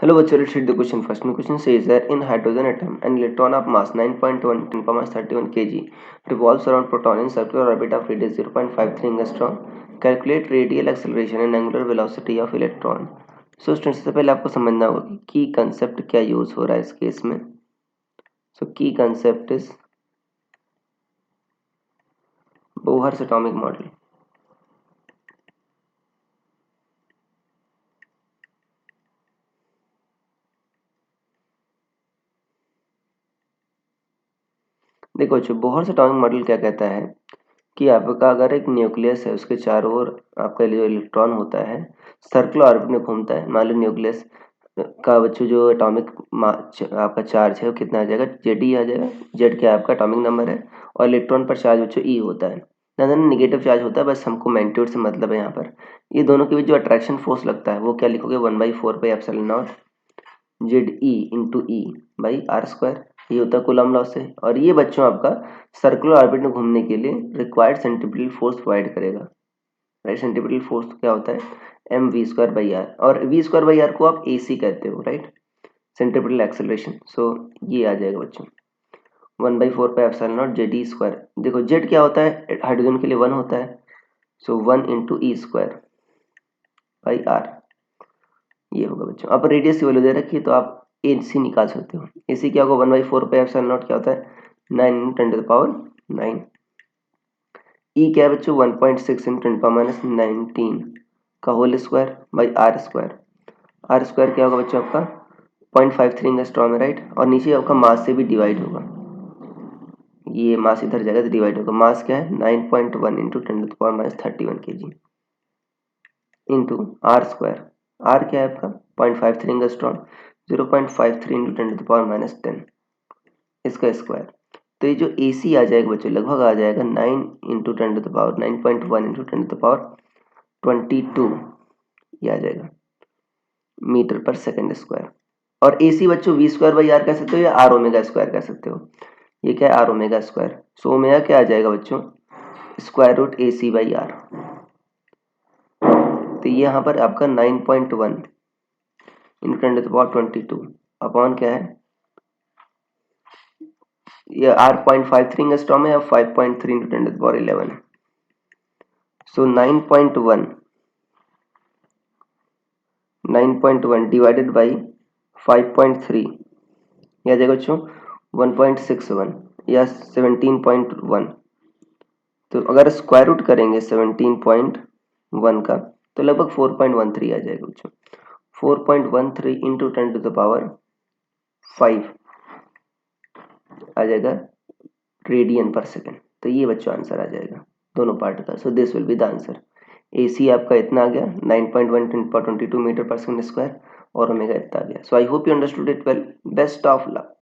Hello, bachcho, let's read the question first. My question says that in hydrogen atom, an electron of mass 9.1 10 power minus 31 kg revolves around proton in circular orbit of radius 0.53 angstrom. Calculate radial acceleration and angular velocity of electron. So students, सबसे पहले आपको समझना होगा कि की concept क्या use हो रहा है इस केस में. सो की concept is Bohr's atomic model. देखो बच्चों, बोहर्स एटॉमिक मॉडल क्या कहता है कि आपका अगर एक न्यूक्लियस है, उसके चारों ओर आपका जो इलेक्ट्रॉन होता है सर्कुलर ऑर्बिट में घूमता है. मान लो न्यूक्लियस का बच्चों जो एटॉमिक आपका चार्ज है वो कितना आ जाएगा, जेड ई आ जाएगा. जेड क्या आपका एटॉमिक नंबर है और इलेक्ट्रॉन पर चार्ज बच्चों ई होता है. ना निगेटिव चार्ज होता है, बस हमको मैग्नीट्यूड से मतलब है. यहाँ पर ये दोनों के बीच जो अट्रैक्शन फोर्स लगता है वो क्या लिखोगे, 1/4 pi epsilon naught Z E into E by R square. ये होता है कूलम लॉ से. और ये बच्चों आपका सर्कुलर ऑर्बिट में घूमने के लिए रिक्वायर्ड सेंट्रीपिटल फोर्स प्रोवाइड करेगा. राइट, सेंट्रीपिटल फोर्स क्या होता है, M V square by R. और वी स्क्वायर बाई आर को आप ए सी कहते हो, राइट, सेंट्रीपिटल एक्सेलरेशन. सो ये आ जाएगा बच्चों 1/4 pi epsilon naught Z E square. देखो जेड क्या होता है, हाइड्रोजन के लिए 1 होता है. So 1 into E square by R. ये होगा बच्चों. अब रेडियस की वैल्यू दे रखी है तो आप ए सी निकाल सकते हो. ए सी क्या होगा, 1/4 पाई एप्सिलॉन नॉट क्या होता है, 9 × 10⁻⁹. ई क्या है बच्चों, 1.6 × 10⁻⁹ का whole square by R square. R square क्या होगा बच्चों आपका 0.53 एंगस्ट्रॉम है, राइट. और नीचे आपका मास से भी डिवाइड होगा. ये मास इधर जाएगा तो डिवाइड होगा. मास क्या है 9.1 × 10⁻31 kg into R square. R क्या है आपका 0.53 एंगस्ट्रॉम, 0.53 × 10⁻10 इसका स्क्वायर. तो ये जो ए सी आ जाएगा बच्चों लगभग आ जाएगा 9 × 9.1 × 10⁻22 ये आ जाएगा मीटर पर सेकेंड स्क्वायर. और ए सी बच्चों वी स्क्वायर बाई आर कह सकते हो या आर ओमेगा स्क्वायर कह सकते हो. ये क्या है R omega square. So omega क्या आ जाएगा बच्चों, square root A C by R. तो ये यहाँ पर आपका 9.1 × 10⁻22 अपॉन क्या है, ये आर 0.53 एंगस्ट्रॉम है या 5.3 × 10⁻11. सो 9.1 डिवाइडेड बाई 5.3 ये आ जाएगा बच्चों 1.61 या 17.1. तो अगर स्क्वायर रूट करेंगे 17.1 का तो लगभग 4.13 आ जाएगा बच्चों. 4.13 इंटू 10⁻5 आ जाएगा रेडियन पर सेकेंड. तो ये बच्चों आंसर आ जाएगा दोनों पार्ट का. So this will be the answer. A C आपका इतना आ गया 9.1 × 10⁻22 मीटर पर सेकेंड स्क्वायर और ओमेगा इतना आ गया. So I hope you understood it well. Best of luck.